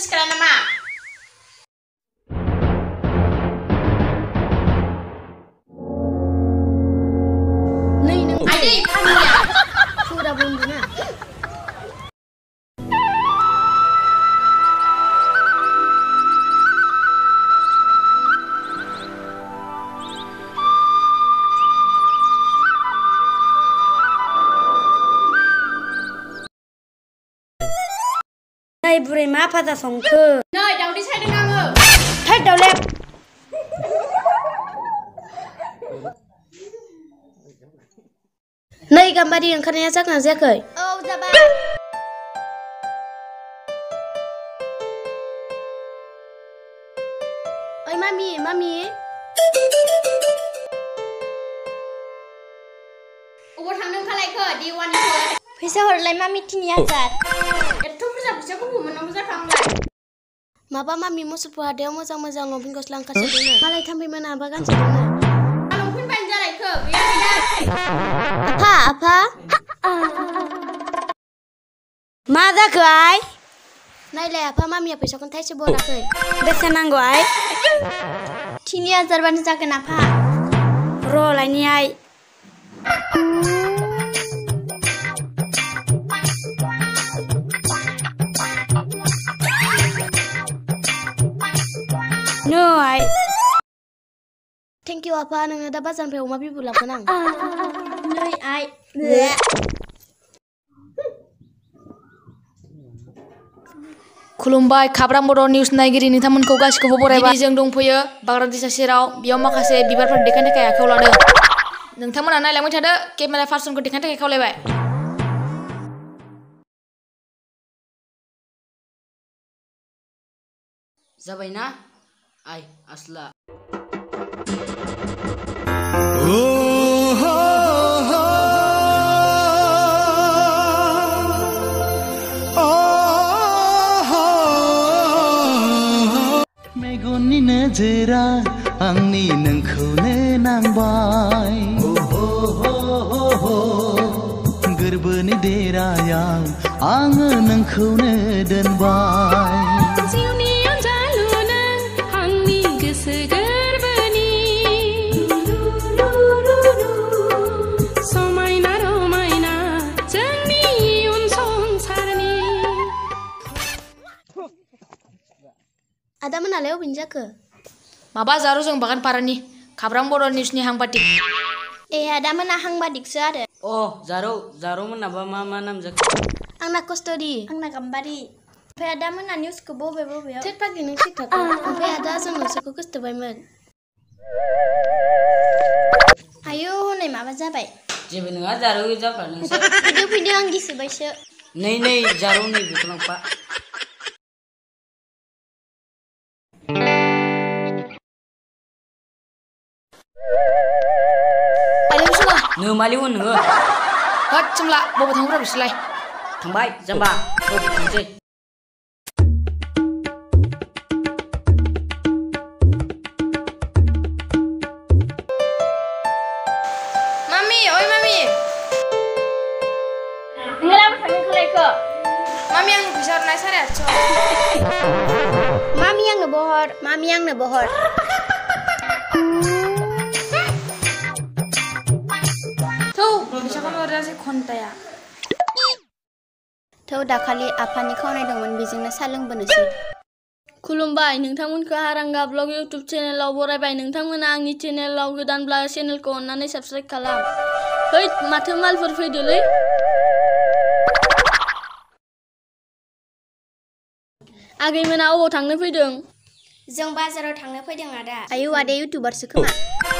सिखारा नामा? नै नों आदै फानिया फुरा बुंदोना नै बुरै मा फाजा संखो नै दावदै सायदों आङो थै दावलेब नै गाम्बारि ओंखारनाया जागोन ना जायाखै औ जाबाय ओइ मामि अबाव थांदों खालायखो दिवानिखौ फैसा हरलाय मामि 3000 एथ' बुरजा फैसाखौ बबाव मोननांगौ जाखो आंलाय माबा मामि मुसुफुर हाथायाव मोजां लंपेन्ट गस्ला ओंखारसोदोंनो मालाय थांफैमोन आबा गानसोदोंनो लंपेन्ट बायनो जालायखो गैया आफा मा जाखो आइ नायलाय आफा मामिया फैसाखौनो थाइसेबो हराखै बेसे नांगौ आइ 3000 बानो जागोन आफा र' लायनि आइ नो आइ थेंक इउ आफा नोङो दा बाजारनिफ्राय अमा बिबु लाबोगोन आं नै आइ खुलुमबाय खाब्रां बर' निउस नायगिरि नोंथांमोनखौ गासिखौबो बरायबाय जों दंफैयो बाग्रादैसा सेराव बेयाव माखासे बिबारफोर देखायनो थाखाय आखायाव लादों नोंथांमोना नायलांबाय थादो केमेरा पार्सनखौ देखायनो थाखाय खावलायबाय जाबायना आइ आसला मेगननि नोजोरा आंनि नोंखौनो नांबाय गोरबोनि देरायाव आङो नोंखौनो दोनबाय जिउनि अनजालु नों आंनि गोसो गोरबोनि समायना रमायना जोंनि इयुन संसारनि आदा मोनालाय अबेनि जाखो माबा जारु जों बागानपारानि खाब्रां बर' निउसनि हांबाटिक ए आदा मोना हांबादिकसो आरो अ जारौ मोनाबा मा नाम जाखो आंना कस्तुरि आंना गाम्बारि ओमफ्राय आदा मोना निउसखौ बबेयाव थेट पार्टि नों सिथाखौ ओमफ्राय आदा जों नोंसोरखौ गोसोथोबायमोन आयौ हनै माबा जाबाय जेबो नङा जारौ जाफ्रा नोंसोर फैदो आं गिसोबायसो नै जारौ नै बेखौ लांफा नोमालिव नोङो होद सोमला बबाव थांग्रा बिसोरलाय थांबाय जाम्बा थांसै मामि ओइ मामि नों लाबो थांदों खालायखो मामि आंनो फैसा हरनाय 850 मामि आंनो बहर थौ फैसाखौनो हरासै घन्टाया थौ दाखालि आफानि खावनायदोंमोन बेजोंनो सा लोंबोनोसै खुलुमबाय नोंथांमोनखौ हारांगा ब्लग इउटुब चेनेलाव बरायबाय नोंथांमोना आंनि चेनेलाव गोदानब्ला चेनेलखौ अननानै साबस्क्राइब खालाम है माथो मालफोर फैदोलै आगैमोना अबाव थांनो फैदों जों बाजाराव थांनो फैदों आदा आयौ आदाया इउटुबारसो खोमा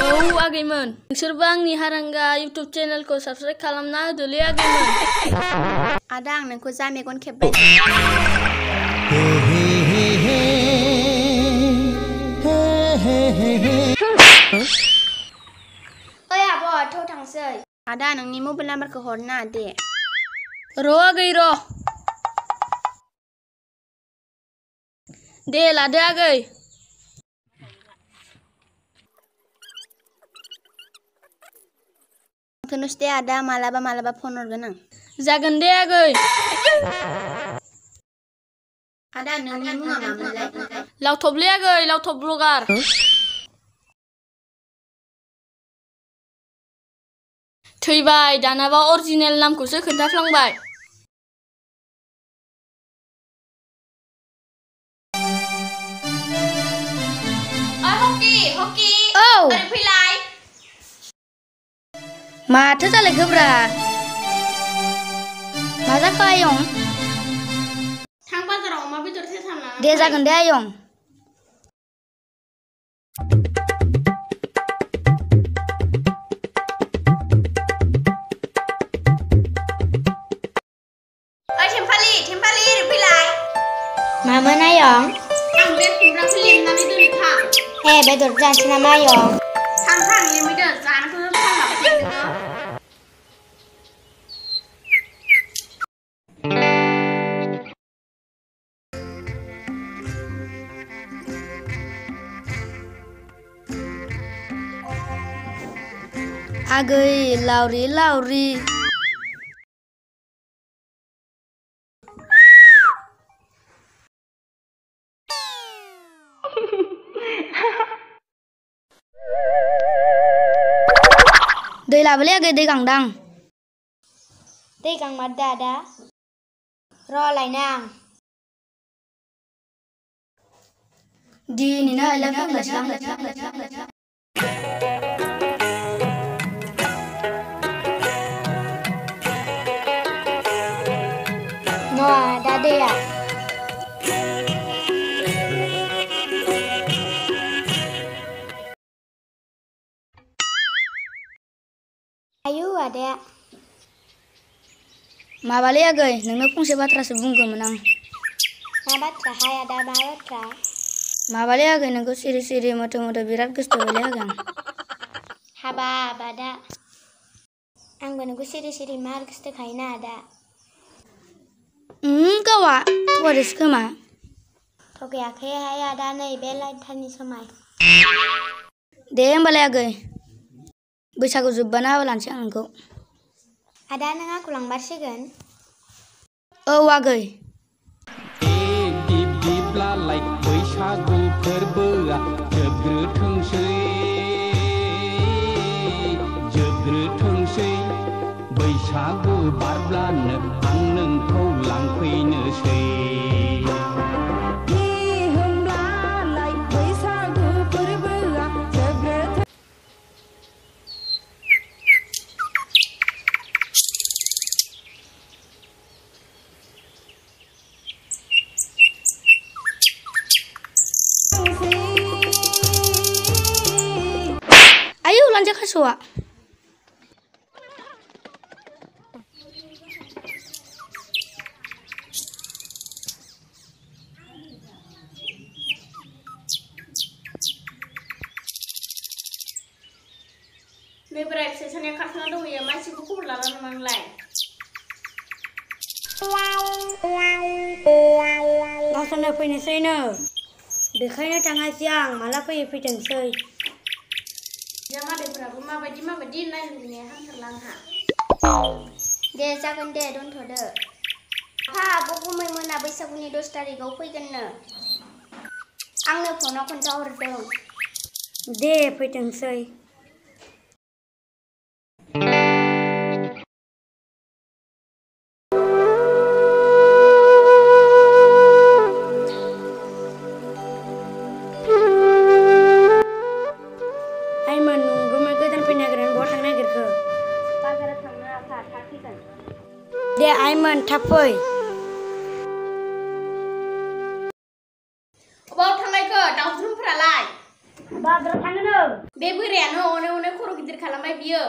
औ आगैमोन नोंसोरबो आंनि हारांगा इउटुब चेनेलखौ साबस्क्राइब खालामना होदोलै आगैमोन आदा आं नोंखौ जा मेगन खेबबाय ओइ आब' थौ थांसै आदा नोंनि मबाइल नाम्बारखौ हरना दे र' आगै र' दे लादो आगै थोनोस दे आदा मालाबा फन हरगोन आं जागोन दे आगै Ada nोंनि मुङा मामोनलाय? लावथबलै आगै लावथब ब्लगार। थैबाय दानाबा अरिजिनेल नामखौसो खोन्थाफ्लांबाय। हकि औ ओरै फैलाय। माथो जालायखोब्रा? मा जाखो आयं? थां बाजाराव अमा बेदर सेरथाम लाना दे जागोन दे आयं। ओइ थेम्फालि ओरै फैलाय। मामोन आयं? आं बे खुमब्राखौ लेमनानै दोनैखा। हे बेदर जानोसै नामा आयं? थां लेमैदो जानोखौ फानलाबाय नोङो। आगै लावरि लावरि। दै लाबोलै आगै दै गांदां। दै गांमारदो आदा? र' लायनो आं। दिनैनो हायला फैगासिनो न' आदा दैया। आयु आदाया। माबालै आगै नोंनो फंसे बाथ्रासो बुंगौमोन आं। मा बाथ्राहाय आदा मा बाथ्रा? माबालै आगै नोंखौ सिरि सिरि मोथो मोथो बिराद गोसोथोबायलै आगै आं। हाबाब आदा। आंबो नोंखौ सिरि सिरि मार गोसोथोखायोना आदा। गावा थगायदोंसो खोमा। थगायाखैहाय आदा नै बे लाइटारनि समाय। दे होमबालाय आगै बैसागु जोब्बानो हाबा लानोसै आं नोंखौ। आदा नों आंखौ लांमारसिगोन? औ आगै। दिब्लालाय बैसागु फोरबोआ जोबग्रोथोंसै बैसागु बारब्लानो आं नोंखौ लांफैनोसै। होमब्लालाय बैसागु फोरबोआ जोबग्रोथों। आयु लांजा खास'आ। नै बोराय फिसाइ सानैया खारखाना दंहैयो मानसिखौ खबर लाला नामा नोंलाय? गावसोरनो फैनोसैनो बेखायनो थाङासै आं माला फैयो फैथोंसै। बिजामादैफोराबो माबायदि नायनो लुबैनाया हामथारला आंहा। दे जागोन दे दोनथ'दो। आफा आब' गुमै मोना बैसागुनि 10 तारिखआव फैगोननो आंनो फनाव खोन्थाहरदों। दे फैथोंसै। आइमोन नंगौमोन गोदान फैनो नागिरनानै बहा थांनो नागिरखो? बाजाराव थांनो आफा थाब फैगोन। दे आइमोन थाब फै। अबाव थांनायखो दाउज्रुमफोरालाय? बाजाराव थाङोनो। बे बोरायानो अनै खर' गिदिर खालामबाय बियो।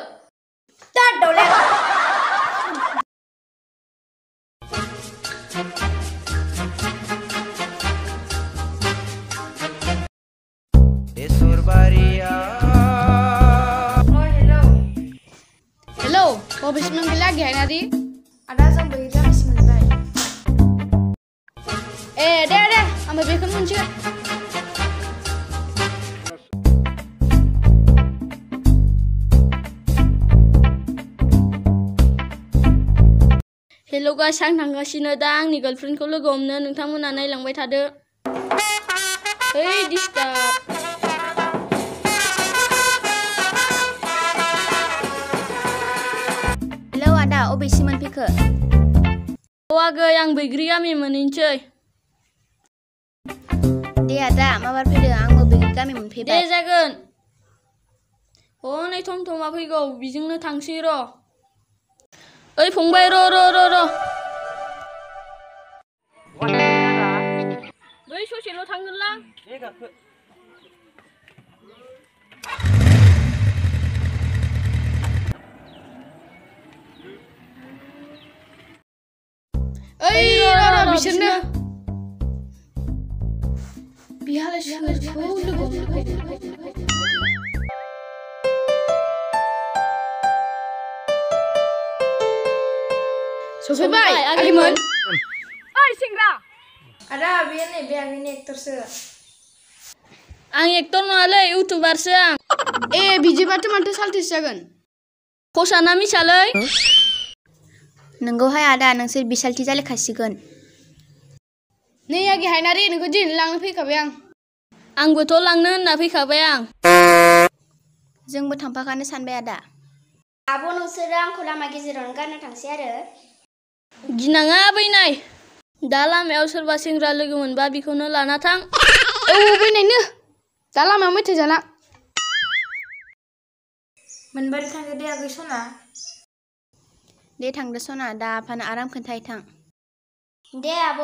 हेलौ बबेसिम मोनफैला गेहायनारि? आदा जों बै गामिसिम मोनबाय। ए दे आंबो बेखौनो मोनसिगोन। हेल' गाइस आं थांगासिनो दा आंनि गार्लफ्रेन्डखौ लोगो हमनो नोंथांमोना नायलांबाय थादो ओइ डिस्टार्ब हेलौ आदा अबेसिम मोनफैखो अ आगै आं बैग्रि गामि मोनहैनोसै दे आदा माबार फैदो आंबो बैग्रि गामि दे मोनफैबाय जागोन नै थमथमा फैगौ बिजोंनो थांसै र' ओइ फंबाय र' बै ससेल' थांगोनलां ओइ र' बिसोरनो बिहालाय सोरखौ लोगो हमनो फैदों सफैबाय आगैमोन ओइ सेंग्रा आदा बेयो नै बे आगैनि एक्टरसो आं एक्टर नङालै इउटुबारसो आं ए बिदिबाथ' माथो साल्टिस जागोन खसाना मिसालै नोंगौहाय आदा नोंसोर बिसालथि जालायखासिगोन नै आगै हायनारि नोंखौ दिनै लांनो फैखाबाय आंबोथ' लांनो होनना फैखाबाय आं जोंबो थांफाखानो सानबाय आदा आब' नोंसोरो आंखौ लामा गेजेरावनो गारना थांसै आरो गिनाङा बैनाय दा लामायाव सोरबा सेंग्रा लोगो मोनबा बेखौनो लाना थां औ बैनायनो दा लामायाव मेथाइ जाला मोनबारि थांदो दे आगै सना दे थांदो सना दा आफानो आराम खोन्थायै थां दे आब'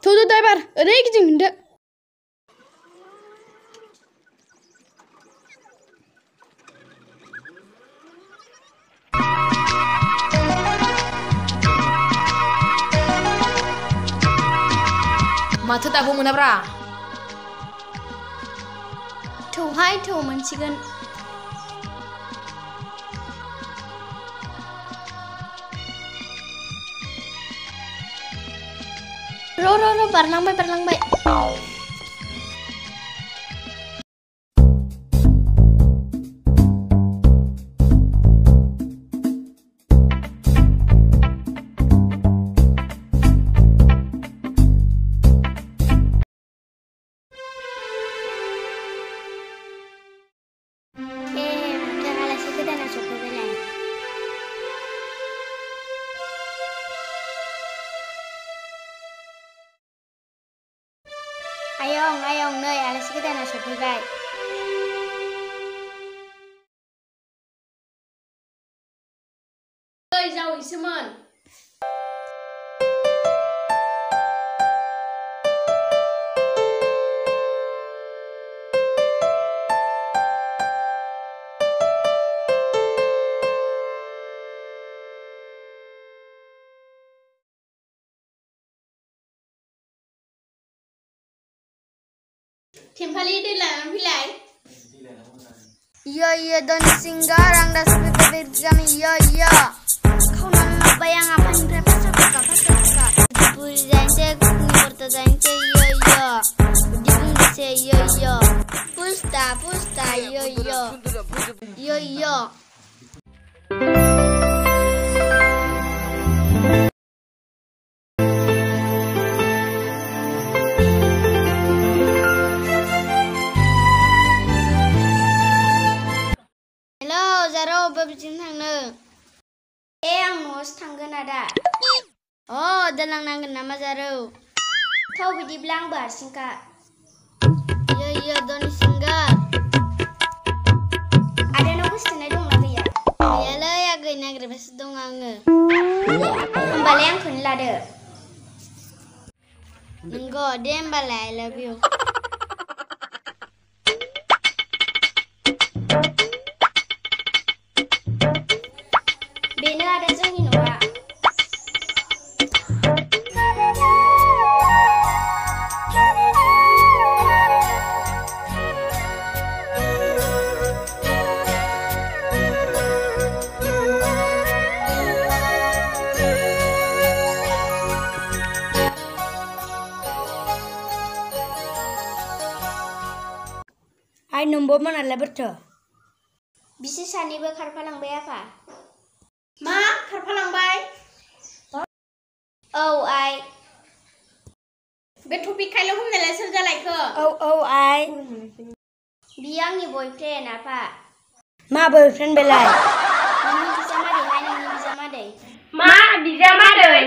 थौदो ड्राइभार ओरै गिदिंफिनदो माथो दाबो मोनाब्रा थौहाय थौ मोनसिगोन र' बारलांबाय आयं नै आलासि गोदाना सफैबाय ओइ जावैसोमोन Timpali di lalang pilai. Iya don singgar ang das bibir kami iya. Kau nama bayang apa yang terpaksa pasal. Puri zance ni porta zance iya. Dibung se iya. Pusta iya. Babijin थांनो आं न'आवसो थांगोन आदा दालां नांगोन नामा जारौ थाव बिदिब्ला आंबो हारसिंखा iya doni singgar आदानाव गोसथोनाय दंना गैया गैयालै आगै नागिरबासो दं आङो होमबालाय आंखौनो लादो नंगौ दे होमबालाय I love you बेनो आदा जोंनि न'आ Hai nombor mana lah bertu बिसोर सानैबो खारफालांबाय आफा। मा खारफालांबाय? औ आइ। बे टपिक खाइल' हमनायलाय सोर जालायखो? औ आइ। बियो आंनि बयफ्रेन्ड आफा। मा बयफ्रेन्ड बेलाय? नोंनि बिजामादैहाय, नोंनि बिजामादै। मा बिजामादै?